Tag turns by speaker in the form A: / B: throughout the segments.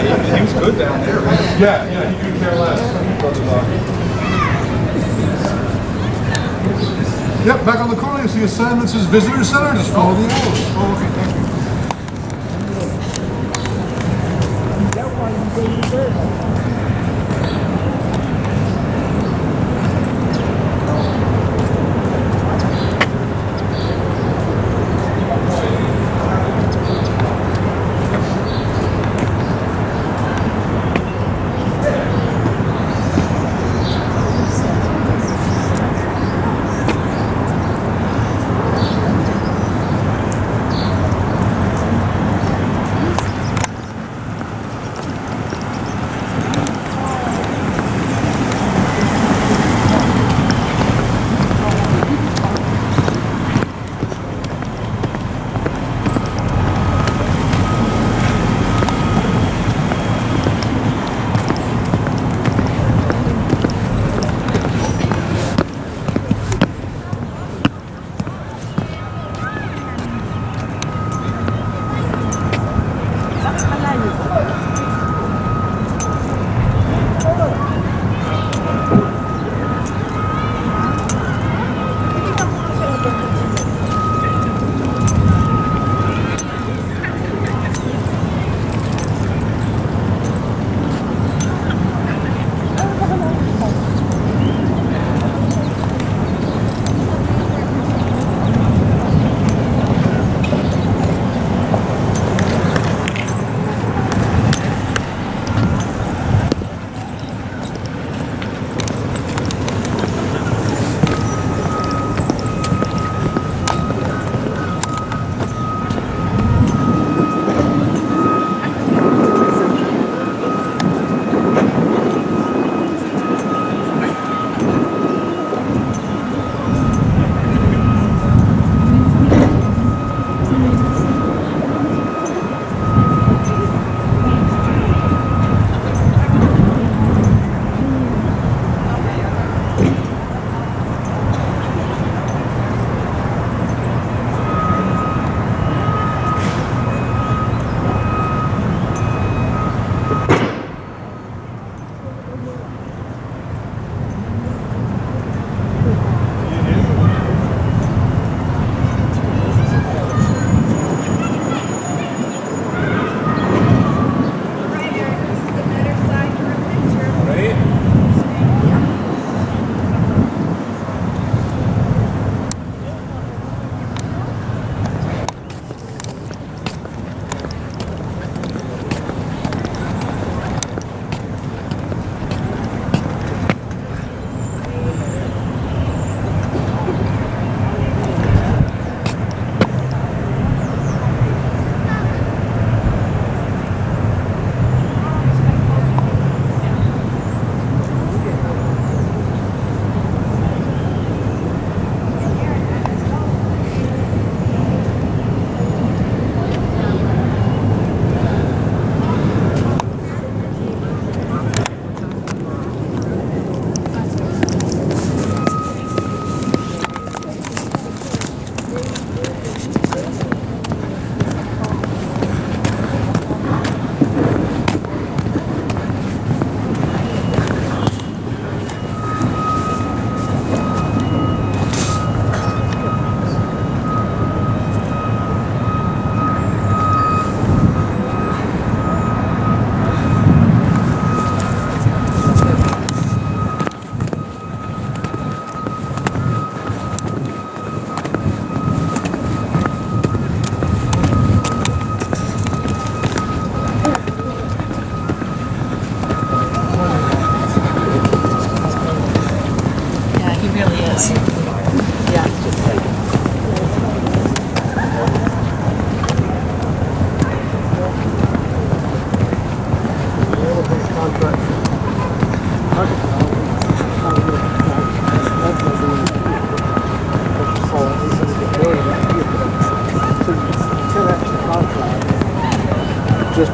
A: Everything's good down there, right? Yeah, he could care less. Yep, back on the corner, you see a sign that says Visitor Center, just follow the arrows. Oh, okay, thank you.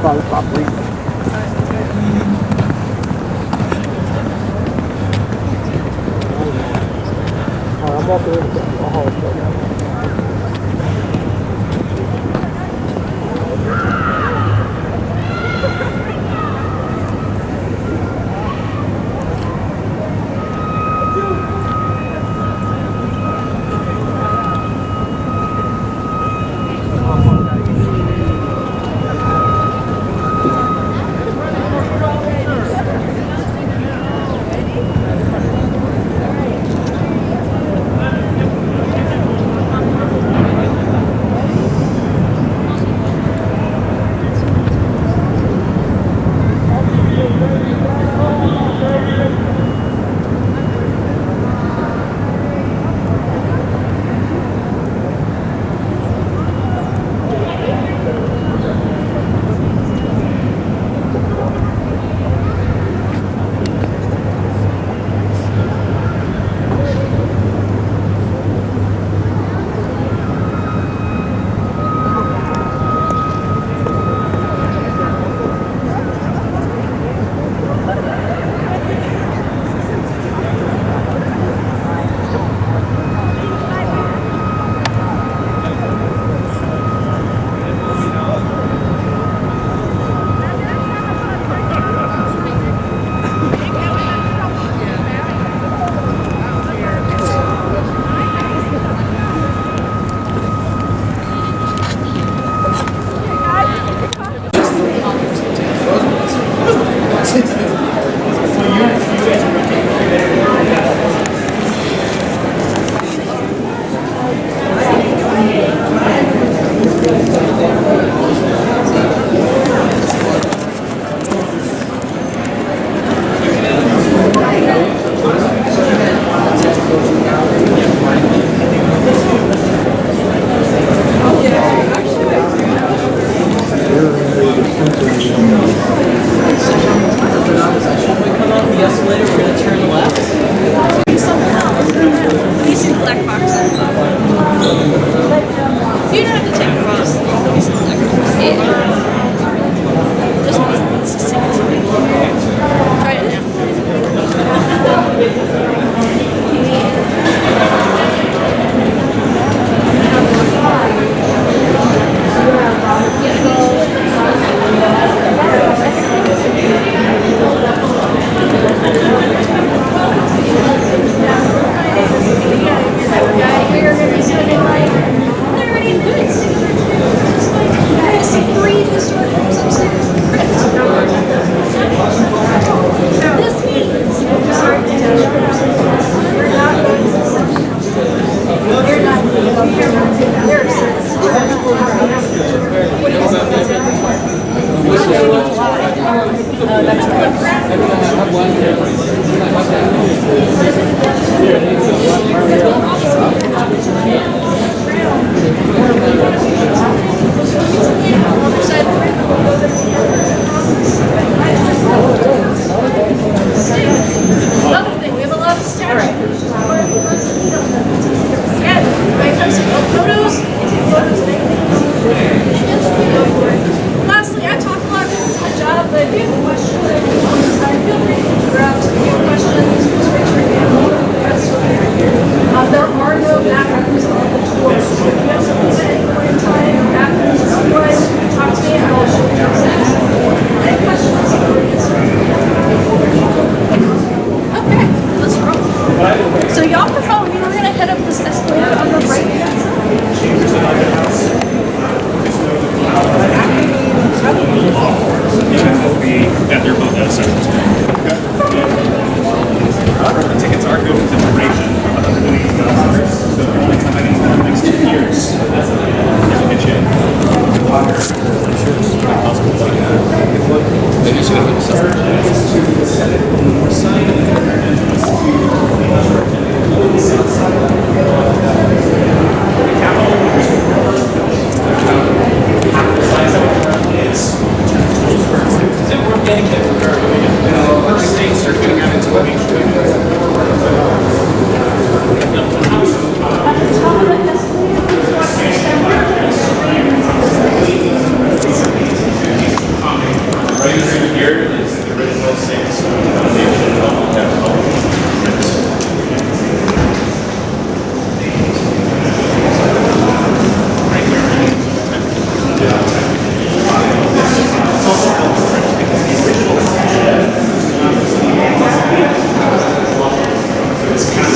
B: by the property. I'm walking into the hall right now.
C: Lastly, I talk a lot because it's my job, but if you have questions, feel free to reach out to me. Questions, just raise your hand. There are no bathrooms on the tour. If you have something at any point in time, bathrooms or otherwise, talk to me and I will show you access. Any questions? Okay, let's roll. So y'all can follow me. We're gonna head up this escalator on the right hand side.
D: Yeah, they're both at sections. The tickets are good with the duration of $180. So in the next 2 years, that's a good shit. Maybe you should have a states are going to have into a through here is the original sandstone foundation of the temple. Right here. It's also built in French because the original it's kind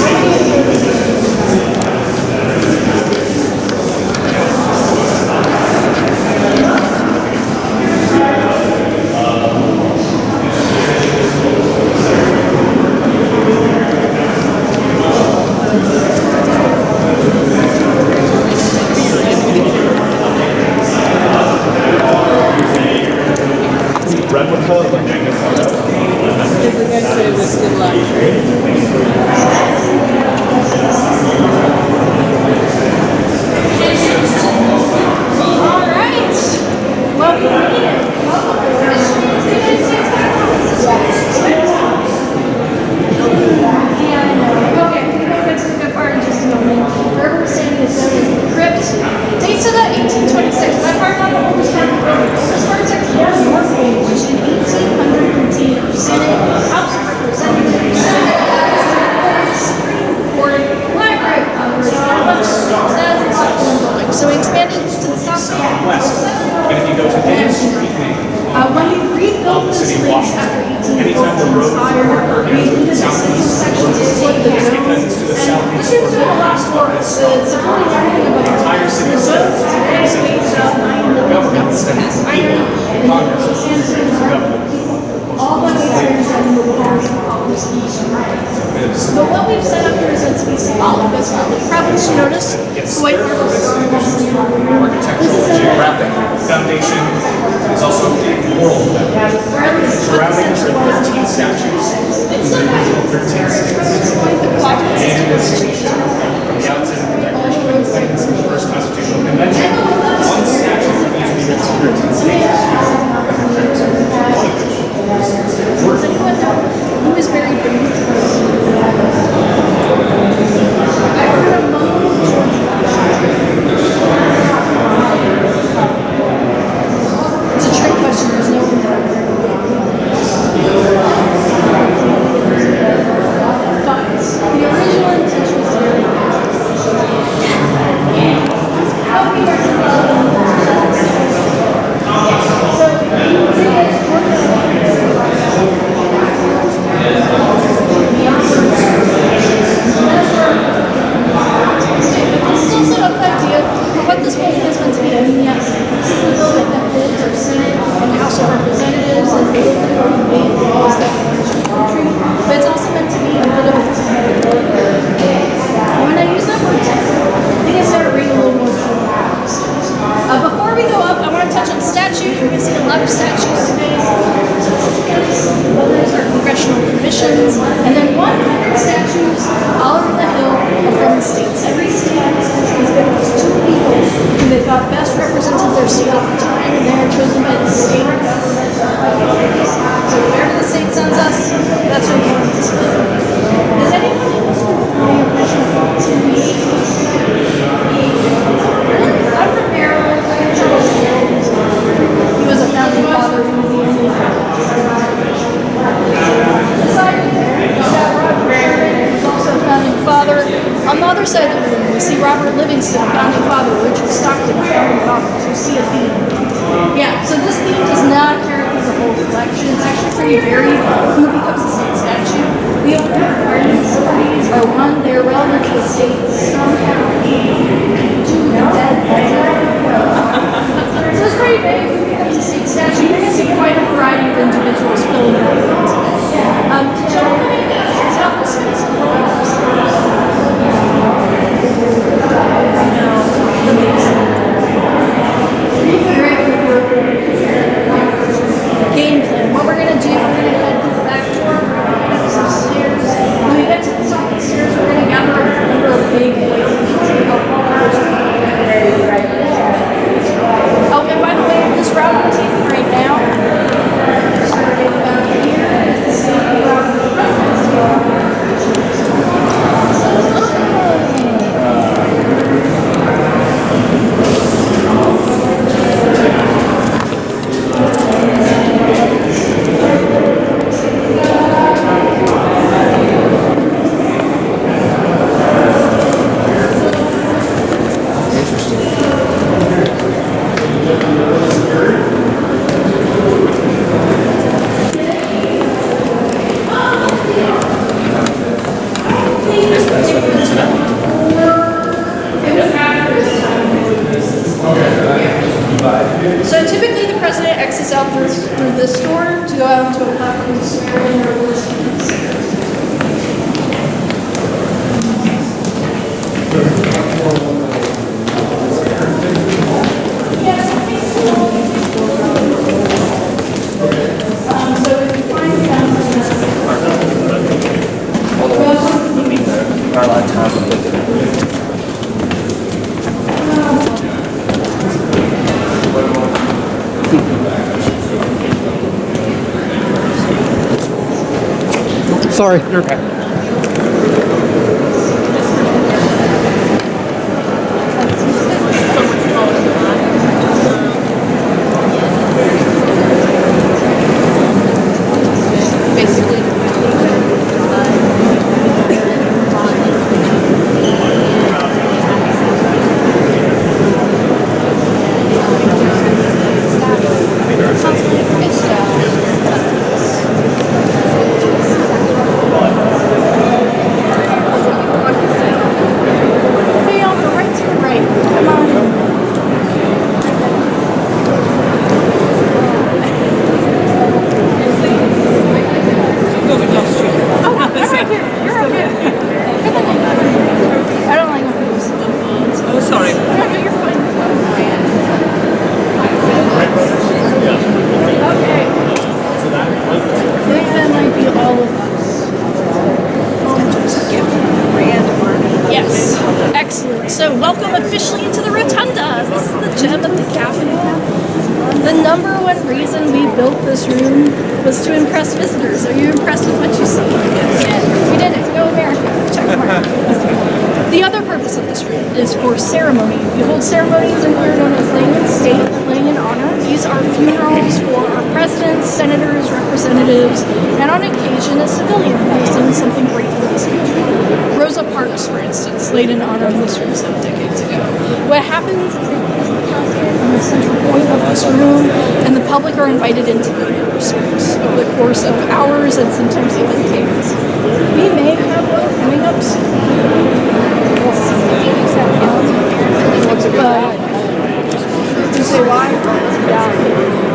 C: But what we've set up here is meant to be symbolic as well. You probably should notice the white marble
D: architectural, geographic foundation is also a moral foundation. Surrounding us are 13 statues.
C: It's not quite the quadrant system of change.
D: From the outset of the Declaration of Independence and the first Constitutional Convention, one statue for each of the 13 states.
C: Does anyone know who is buried beneath the I heard a moan. It's a trick question. There's no one that but the original intention was very how we are still set up the idea of what this building is meant to be. I mean, yes, this is the building that holds our Senate and House of Representatives as the building where we make the laws that govern the country, but it's also meant to be a bit of a temple. And when I use that word temple, I think it's going to ring a little more true. Before we go up, I want to touch on statues. We're going to see a lot of statues today. Others are congressional commissions, and then 100 statues all over the hill are from the states. Every state in this country has given us 2 people who they thought best represented their state at the time, and they are chosen by the state government. So wherever the state sends us, that's where we want to display. Does anyone in this group know the original TV? I'm from Maryland. He was a founding father of Louisiana. Beside me there, we've got Robert Barron, who's also a founding father. On the other side of the room, we see Robert Livingston, a founding father, Richard Stockton, a founding father. So you see a theme. Yeah, so this theme does not carry through the whole collection. It's actually pretty varied. Who becomes a state statue? The only requirements for these are 1, they're relevant to the states. 2, they're dead. So it's pretty big. Who becomes a state statue? You're going to see quite a variety of individuals filling out the Could you all come in and help us with some game plan. What we're going to do, we're going to head through the back door, we're going to head up some stairs. When we get to the top of the stairs, we're going to gather a number of big Oh, and by the way, this route we're taking right now, starting about here, is the same route. store to go out to a platform to swear in their listings. Yes, so if you find
B: Sorry, you're okay.
C: So welcome officially into the Rotunda. This is the gem of the Capitol. The number one reason we built this room was to impress visitors. Are you impressed with what you see? Yes. We did it. Go America. Check mark. The other purpose of this room is for ceremony. We hold ceremonies in here known as laying in state and laying in honor. These are funerals for our presidents, senators, representatives, and on occasion a civilian who has done something great for this country. Rosa Parks, for instance, laid in honor in this room some decades ago. What happens is they place the casket in the central point of this room, and the public are invited in to pay their respects over the course of hours and sometimes even days. We may have one coming up soon. We'll see. But do you say why?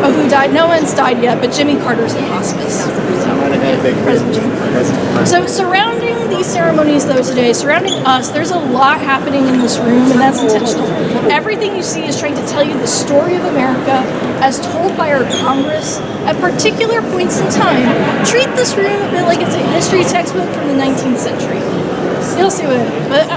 C: Oh, who died? No one's died yet, but Jimmy Carter's in hospice. President Jimmy Carter. So surrounding these ceremonies, though, today, surrounding us, there's a lot happening in this room, and that's intentional. Everything you see is trying to tell you the story of America as told by our Congress at particular points in time. Treat this room a bit like it's a history textbook from the 19th century. You'll see what I mean. But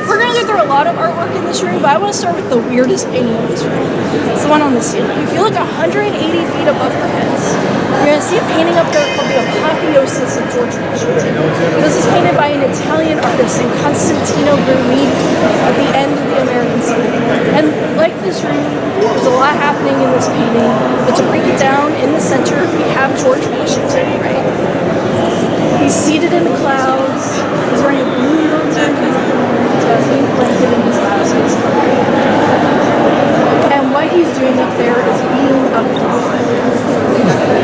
C: we're going to go through a lot of artwork in this room, but I want to start with the weirdest painting in this room. It's the one on the ceiling. If you look 180 feet above our heads, you're going to see a painting up there called the Apotheosis of George Washington. This is painted by an Italian artist named Constantino Bernini at the end of the American Civil War. And like this room, there's a lot happening in this painting, but to break it down, in the center, we have George Washington, right? He's seated in the clouds. He's wearing a blue military uniform. He's being planted in his thousands. And what he's doing up there is being uplifted.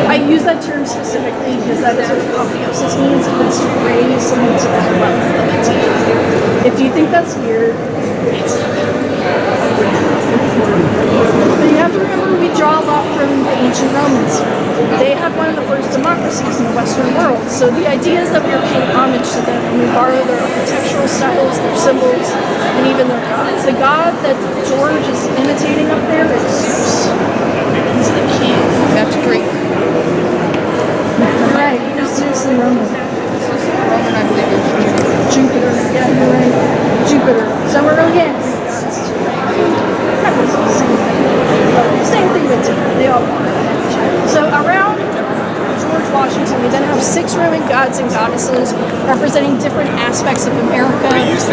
C: I use that term specifically because that is what apotheosis means. It means to raise someone to that level of entity. If you think that's weird, it's but you have to remember we draw a lot from the ancient Romans. They had one of the first democracies in the Western world. So the idea is that we are paying homage to them and we borrow their architectural styles, their symbols, and even their gods. The god that George is imitating up there is Zeus. He's the king. That's great. You're right. Who's Zeus in Roman? Roman, I believe it's Jupiter. Yeah, you're right. Jupiter. So we're again Greek gods. Same thing, but different. They all are. So around George Washington, we then have 6 Roman gods and goddesses representing different aspects of America,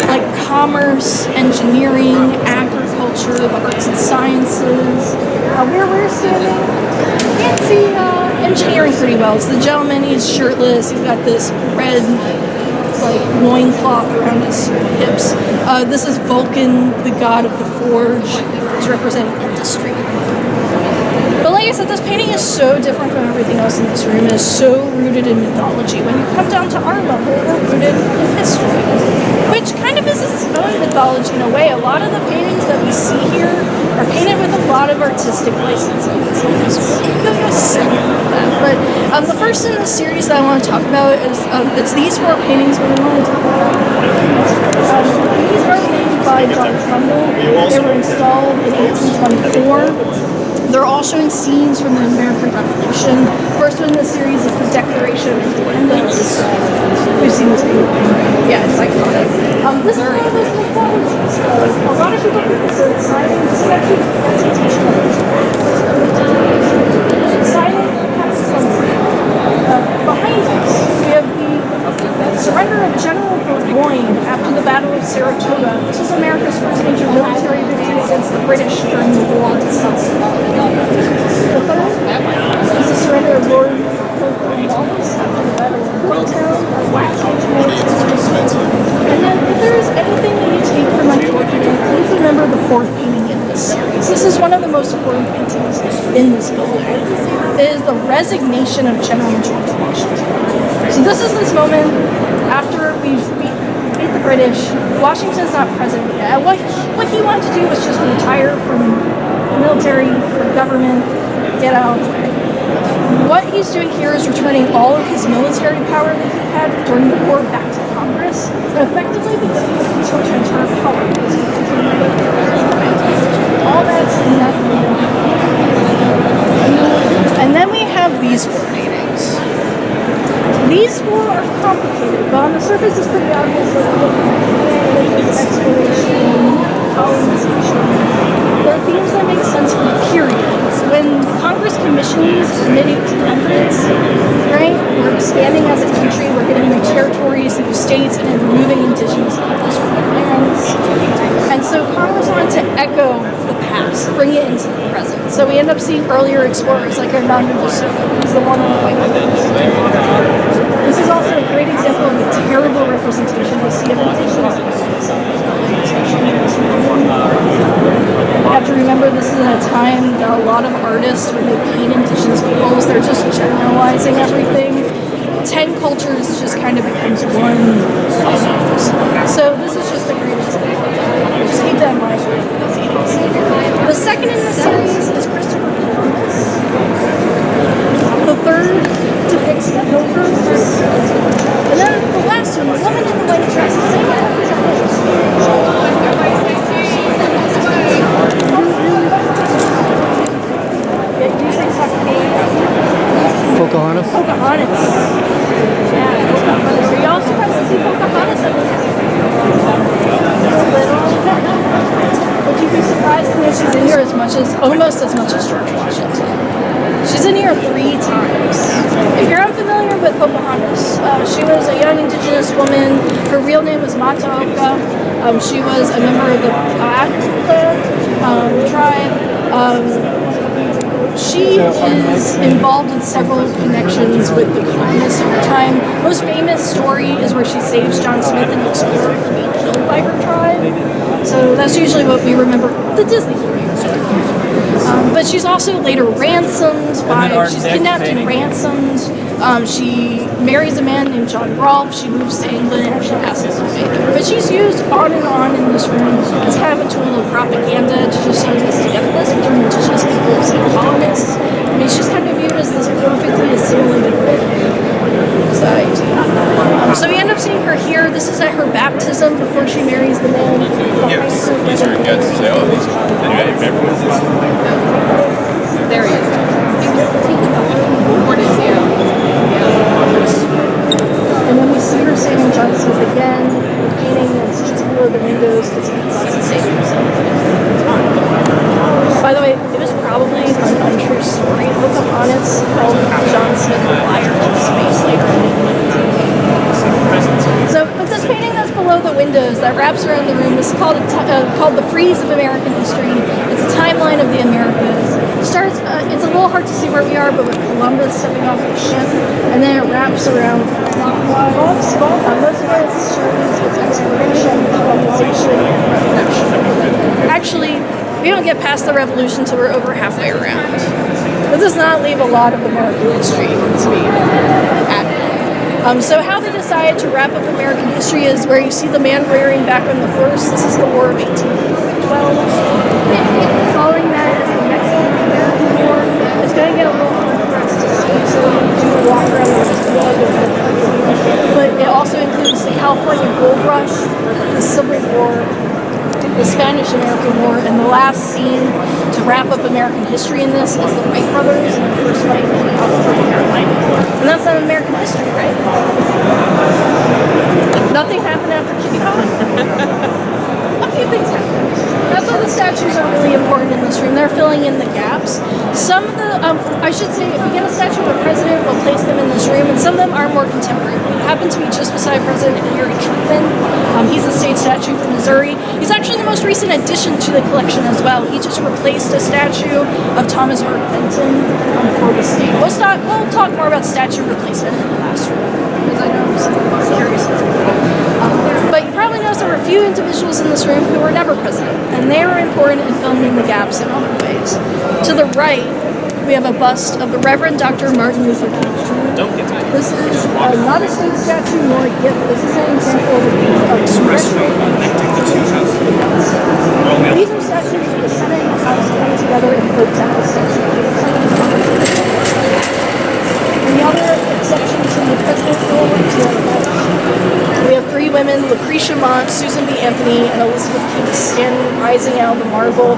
C: like commerce, engineering, agriculture, the arts and sciences. Where we're standing, you can't see engineering pretty well. So the gentleman, he's shirtless. He's got this red loincloth around his hips. This is Vulcan, the god of the forge. He's representing industry. But like I said, this painting is so different from everything else in this room. It is so rooted in mythology. When you come down to our level, we're rooted in history, which kind of is its own mythology in a way. A lot of the paintings that we see here are painted with a lot of artistic license. Give you a second of that. But the first in the series that I want to talk about is it's these four paintings we want to talk about. These were made by John Trumbull. They were installed in 1824. They're all showing scenes from the American Revolution. First one in the series is the Declaration of Independence. We've seen this movie. Yeah, it's iconic. This is one of those mythologies. A lot of people think this is exciting. This is actually a presentation of silent pacifism. Behind us, we have the surrender of General Burgoyne after the Battle of Saratoga. This was America's first major military victory against the British during the war itself. The third is the surrender of Lord Cornwallis after the Battle of Yorktown. And then, if there is anything that you take from Unfortunate, please remember the fourth painting in this series. This is one of the most important paintings in this building. It is the resignation of General George Washington. So this is this moment after we've beat the British. Washington's not president yet. What he wanted to do was just retire from the military, from government, get out of the way. What he's doing here is returning all of his military power that he had during the war back to Congress, and effectively beginning a peaceful transfer of power. All that's nothing. And then we have these four paintings. These four are complicated, but on the surface it's pretty obvious that we're looking at exploration, colonization. They're themes that make sense for the period. When Congress commissioned these in the mid-1800s, right, we're expanding as a country, we're getting new territories, new states, and then removing indigenous peoples from their lands. And so Congress wanted to echo the past, bring it into the present. So we end up seeing earlier explorers like Hernando de Soto, who's the one on the white. This is also a great example of the terrible representation we see of indigenous peoples. You have to remember this is at a time that a lot of artists, when they paint indigenous peoples, they're just generalizing everything. 10 cultures just kind of becomes one. So this is just a great example. Just keep that in mind for these paintings. The second in the series is Christopher Columbus. The third depicts the Pilgrims. And then the last one, the woman in the white dress.
B: Pocahontas?
C: Pocahontas. Yeah, Pocahontas. Are you all surprised to see Pocahontas at this Would you be surprised to know she's in here almost as much as George Washington? She's in here 3 times. If you're unfamiliar with Pocahontas, she was a young indigenous woman. Her real name was Mata Oka. She was a member of the Atkins tribe. She is involved in several connections with the colonists over time. Most famous story is where she saves John Smith, an explorer, from being killed by her tribe. So that's usually what we remember the Disney story. But she's also later ransomed she's kidnapped and ransomed. She marries a man named John Rolfe. She moves to England and she passes away there. But she's used on and on in this room as kind of a tool of propaganda to just show this togetherness between indigenous peoples and colonists. I mean, she's kind of viewed as this perfectly assimilated society. So we end up seeing her here. This is at her baptism before she marries the man.
E: Yes, these are good. So these
F: There he is. What is he?
C: And then we see her saving John Smith again, the painting that's just below the windows because he wants to save himself. By the way, it was probably an untrue story. Pocahontas called John Smith a liar to his face later in So, but this painting that's below the windows that wraps around the room is called The Frieze of American History. It's a timeline of the Americas. It's a little hard to see where we are, but with Columbus stepping off the ship, and then it wraps around most of it shows its exploration, colonization, and revolution. Actually, we don't get past the revolution until we're over halfway around. That does not leave a lot of American history to be added. So how they decided to wrap up American history is where you see the man rearing back on the horse. This is the War of 1812. Following that is the Mexican-American War. It's going to get a little hard for us to see, so we do walk around the but it also includes the California Gold Rush, the Civil War, the Spanish-American War, and the last scene to wrap up American history in this is the Wright brothers in the first fight in North Carolina. And that's not American history, right? Nothing happened after Kitty Hawk. A few things happened. That's why the statues are really important in this room. They're filling in the gaps. Some of the, I should say, if we get a statue of a president, we'll place them in this room, and some of them are more contemporary. It happened to be just beside President Harry Truman. He's a state statue from Missouri. He's actually the most recent addition to the collection as well. He just replaced a statue of Thomas Hart Benton for the state. We'll talk more about statue replacement in the last room, because I know some people are curious. But you probably noticed there were a few individuals in this room who were never president, and they were important in filling in the gaps in other ways. To the right, we have a bust of the Reverend Dr. Martin Luther King Jr. This is not a state statue nor a gift. This is an example of expression. These are statues of the Senate and House coming together in protest. And the other exception to the presidential we have three women, Lucretia Mott, Susan B. Anthony, and Elizabeth King standing, rising out of the marble.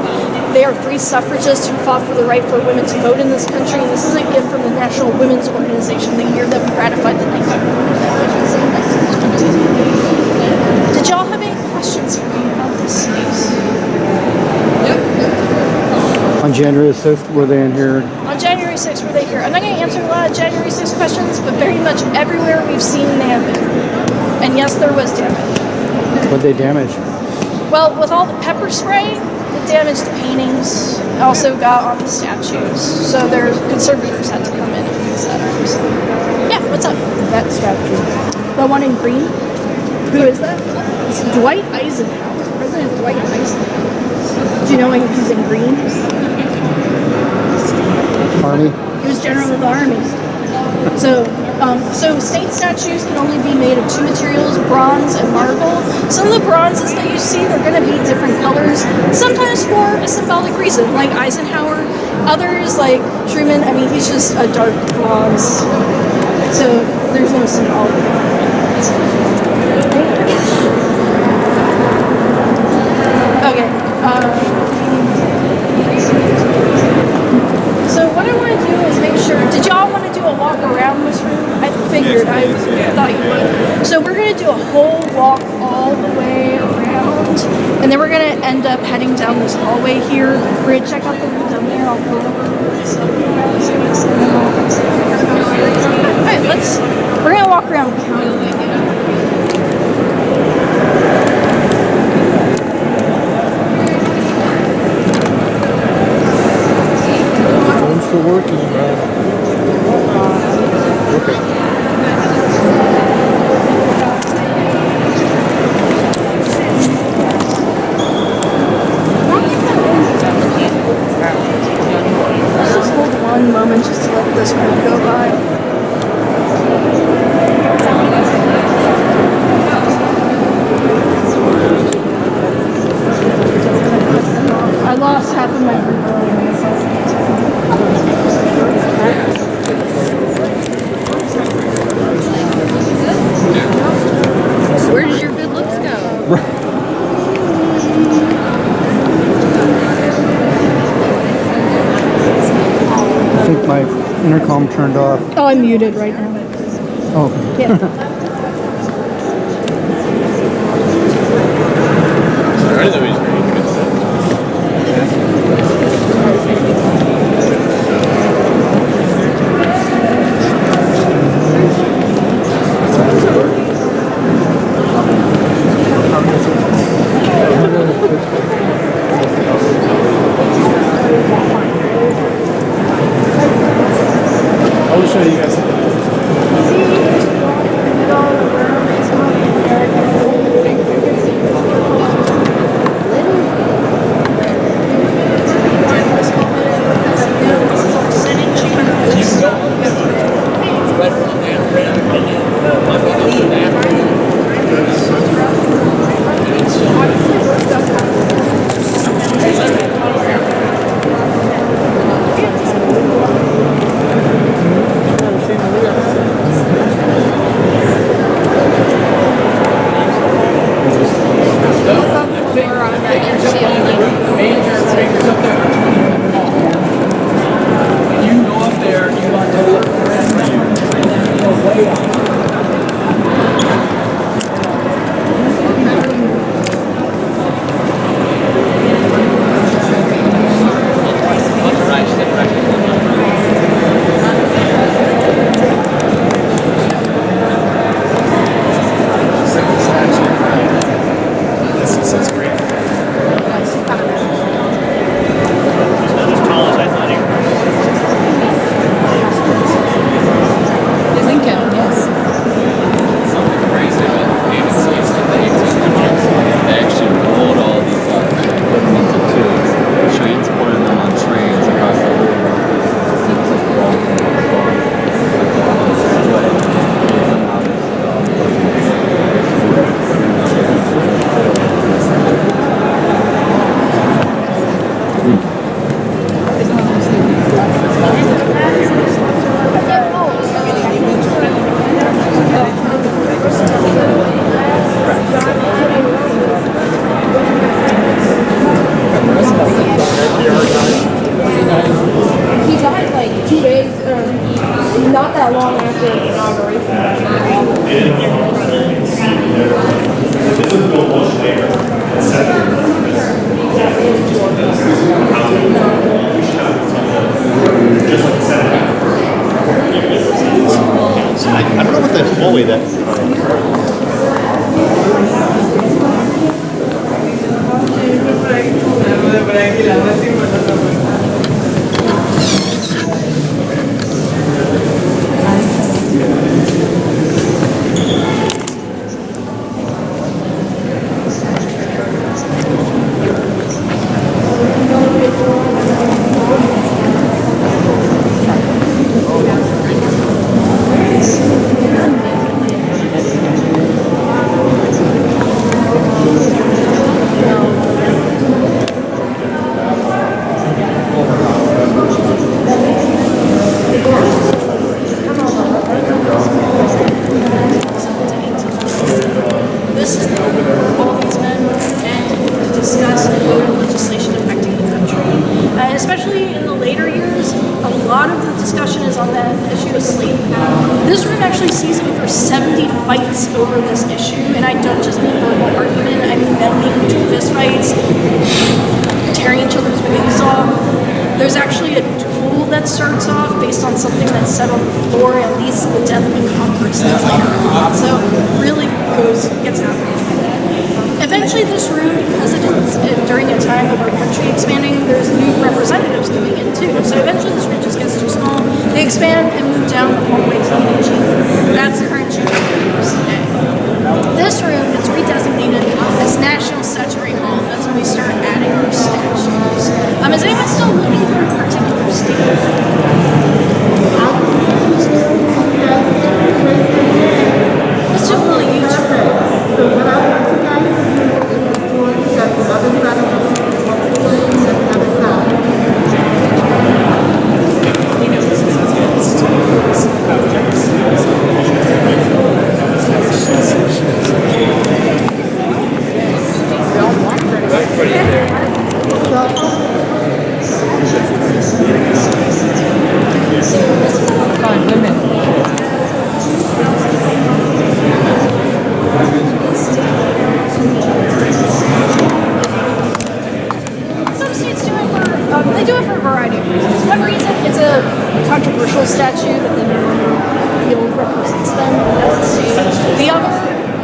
C: They are three suffragists who fought for the right for women to vote in this country, and this is a gift from the National Women's Organization the year that we ratified the 19th Amendment, which was in 1920. Did y'all have any questions for me about this space?
B: On January 6th, were they in here?
C: On January 6th, were they here? I'm not going to answer a lot of January 6th questions, but very much everywhere we've seen they have been. And yes, there was damage.
B: What they damage?
C: Well, with all the pepper spray, it damaged the paintings. It also got on the statues. So their conservators had to come in and fix that up. So, yeah, what's up?
B: That statue.
C: The one in green? Who is that? It's Dwight Eisenhower. President Dwight Eisenhower. Do you know why he's in green?
B: Army?
C: He was general of the army. So state statues can only be made of two materials, bronze and marble. Some of the bronzes that you see, they're going to be different colors, sometimes for a symbolic reason, like Eisenhower. Others, like Truman, I mean, he's just a dark bronze. So there's no symbolic. Okay. So what I want to do is make sure, did y'all want to do a walk around this room? I figured, I thought you would. So we're going to do a whole walk all the way around, and then we're going to end up heading down this hallway here. We're going to check out the room down there. I'll go over. Alright, we're going to walk around the counter.
A: I'm still working, okay.
C: Let's just hold one moment just to let this group go by. I lost half of my group earlier.
F: Where did your good looks go?
B: I think my intercom turned off.
C: Oh, I'm muted right now.
B: Oh,
C: Yeah.
E: I know he's very good.
A: I will show you guys.
F: long after the inauguration.
D: This is Bill Bush there. Just like the Senate.
E: I don't know what the hallway that.
C: This is the opening of all these men and to discuss important legislation affecting the country. Especially in the later years, a lot of the discussion is on that issue of sleep. This room actually sees over 70 fights over this issue, and I don't just mean verbal argument, I mean men getting into fist fights, tearing each other's wigs off. There's actually a duel that starts off based on something that's said on the floor, at least the death of a congressman later on. So it really gets out there. Eventually this room, because it is during a time of our country expanding, there's new representatives coming in too. So eventually this room just gets too small. They expand and move down the hallway to the chamber. That's the current chamber we use today. This room is redesignated as National Statuary Hall. That's when we start adding our statues. Is anyone still looking for a particular state? Let's do a little YouTube. Some states do it for, they do it for a variety of reasons. One reason, it's a controversial statute that they no longer feel represents them as a state. The other,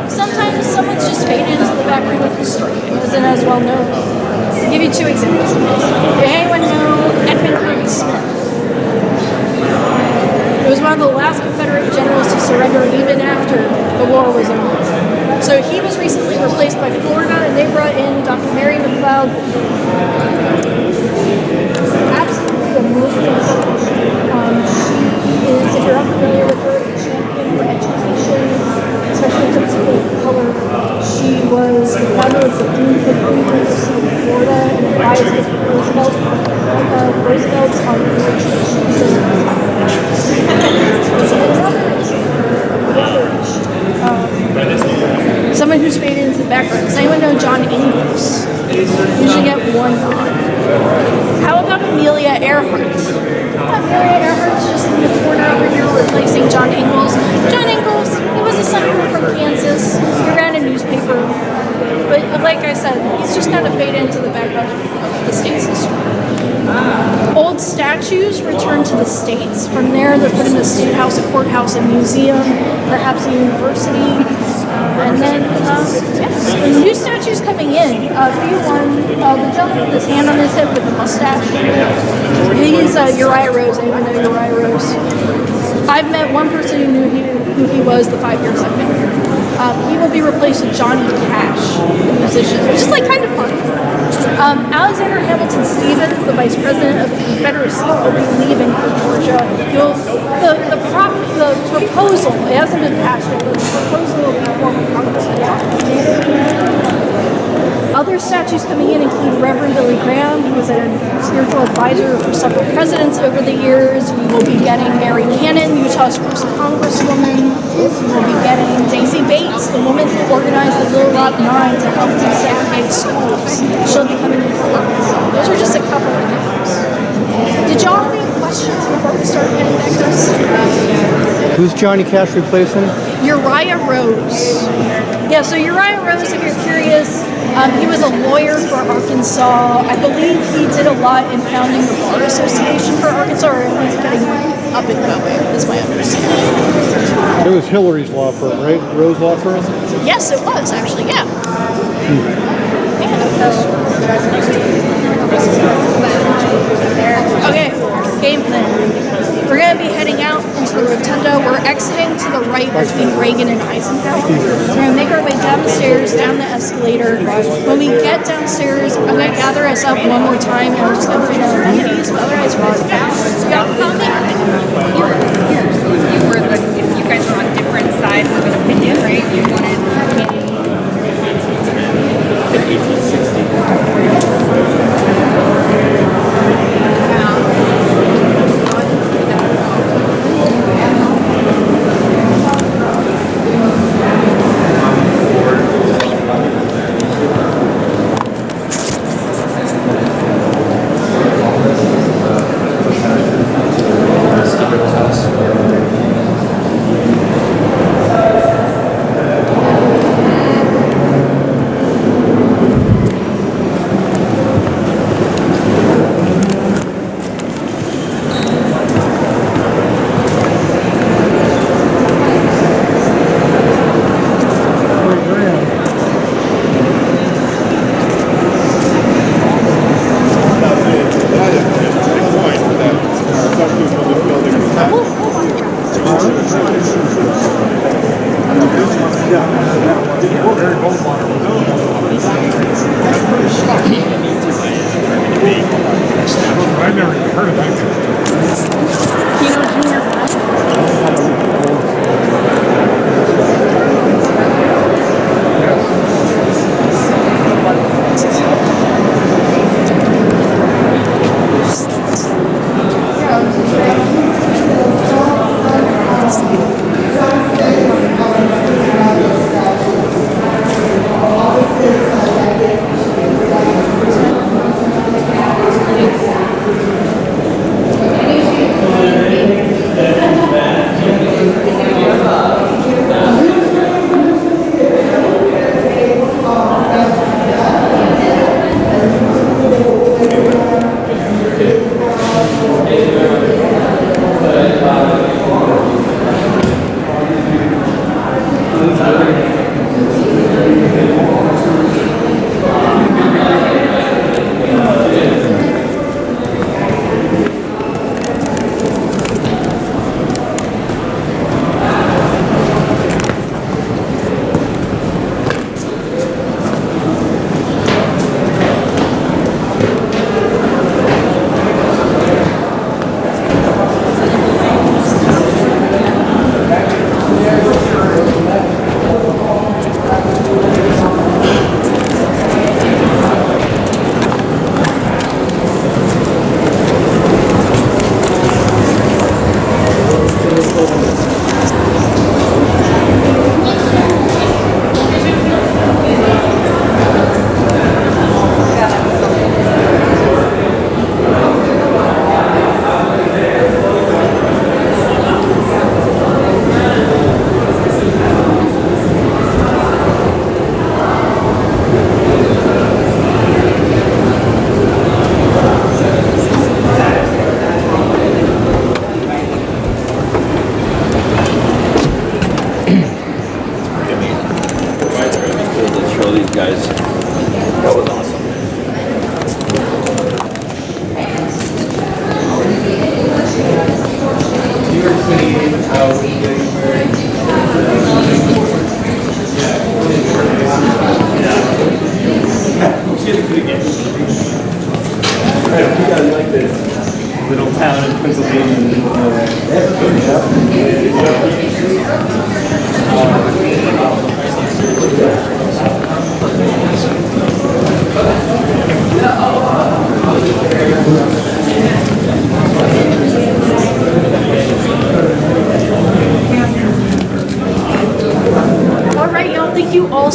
C: sometimes someone's just faded into the background of history and isn't as well known. I'll give you two examples of this. Did anyone know Edmund Kirby Smith? He was one of the last Confederate generals to surrender even after the war was over. So he was recently replaced by Florida, and they brought in Dr. Mary McLeod. Absolutely amazing. She is, if you're unfamiliar with her, a champion for education, especially for people of color. She was the founder of the University of Florida and advised Roosevelt's on someone who's faded into the background. Does anyone know John Ingalls? Usually get one nod. How about Amelia Earhart? Amelia Earhart's just in the corner over here replacing John Ingalls. John Ingalls, he was a senator from Kansas. He ran a newspaper. But like I said, he's just kind of faded into the background of the state's history. Old statues return to the states. From there, they're put in the state house, a courthouse, a museum, perhaps a university. And then, yes, the new statues coming in. The gentleman with his hand on his hip with the mustache. He's Uriah Rose. Anyone know Uriah Rose? I've met one person who knew who he was the 5 years I've been here. He will be replaced with Johnny Cash, the musician, which is like kind of fun. Alexander Hamilton Stevens, the vice president of the Confederacy, will be leaving for Georgia. The proposal, it hasn't been passed yet, but the proposal will be former Congressman John. Other statues coming in include Reverend Billy Graham, who was a spiritual advisor for several presidents over the years. We will be getting Mary Cannon, Utah's first congresswoman. We will be getting Daisy Bates, the woman who organized the Little Rock Nine to help desegregate schools. She'll be coming in for Arkansas. Those are just a couple of names. Did y'all have any questions? questions before we start heading back downstairs?
B: Who's Johnny Cash replacing?
C: Uriah Rose. Yeah, so Uriah Rose, if you're curious, he was a lawyer for Arkansas. I believe he did a lot in founding the Bar Association for Arkansas, or at least getting up and going, is my understanding.
A: It was Hillary's law firm, right? Rose law firm?
C: Yes, it was, actually, yeah. Okay, game plan. We're going to be heading out into the rotunda. We're exiting to the right between Reagan and Eisenhower. We're going to make our way downstairs, down the escalator. When we get downstairs, I'm going to gather us up one more time, and we're just going to find out amenities, but otherwise we're really fast. Y'all found me?
F: You guys were on different sides of an opinion, right? You wanted
A: I've never even heard of that.
C: Keno Junior High.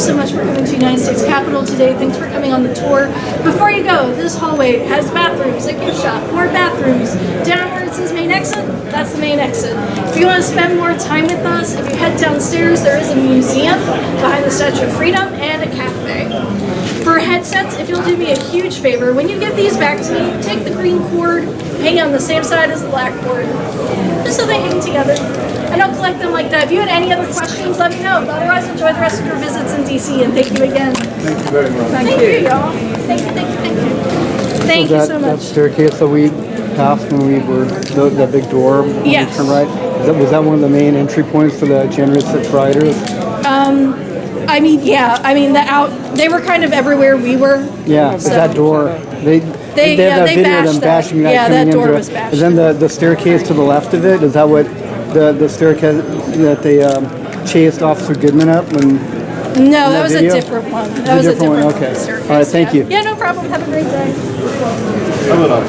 C: so much for coming to United States Capitol today. Thanks for coming on the tour. Before you go, this hallway has bathrooms, a gift shop, more bathrooms. Down where it says main exit, that's the main exit. If you want to spend more time with us, if you head downstairs, there is a museum behind the Statue of Freedom and a cafe. For headsets, if you'll do me a huge favor, when you give these back to me, take the green cord, hang on the same side as the black cord, just so they hang together. I don't collect them like that. If you had any other questions, let me know. But otherwise, enjoy the rest of your visits in DC, and thank you again.
A: Thank you very much.
C: Thank you, y'all. Thank you, thank you, thank you. Thank you so
B: That
C: much.
B: staircase that we passed when we were, that big door, when we
C: Yes.
B: turned right, was that one of the main entry points for the January 6 riders?
C: I mean, yeah. I mean, they were kind of everywhere we were.
B: Yeah, it's
C: So-
B: that door. They
C: yeah,
B: have that
C: they
B: video of
C: bashed
B: them
C: that.
B: bashing that
C: Yeah,
B: coming
C: that door
B: into
C: was
B: it.
C: bashed.
B: And then the staircase to the left of it, is that what the staircase that they chased Officer Goodman up? When,
C: No, that was a
B: video?
C: different one.
B: a
C: That was a
B: different one,
C: different
B: okay.
C: staircase,
B: All right, thank
C: yeah.
B: you.
C: Yeah, no problem. Have a great day.
A: Come on up.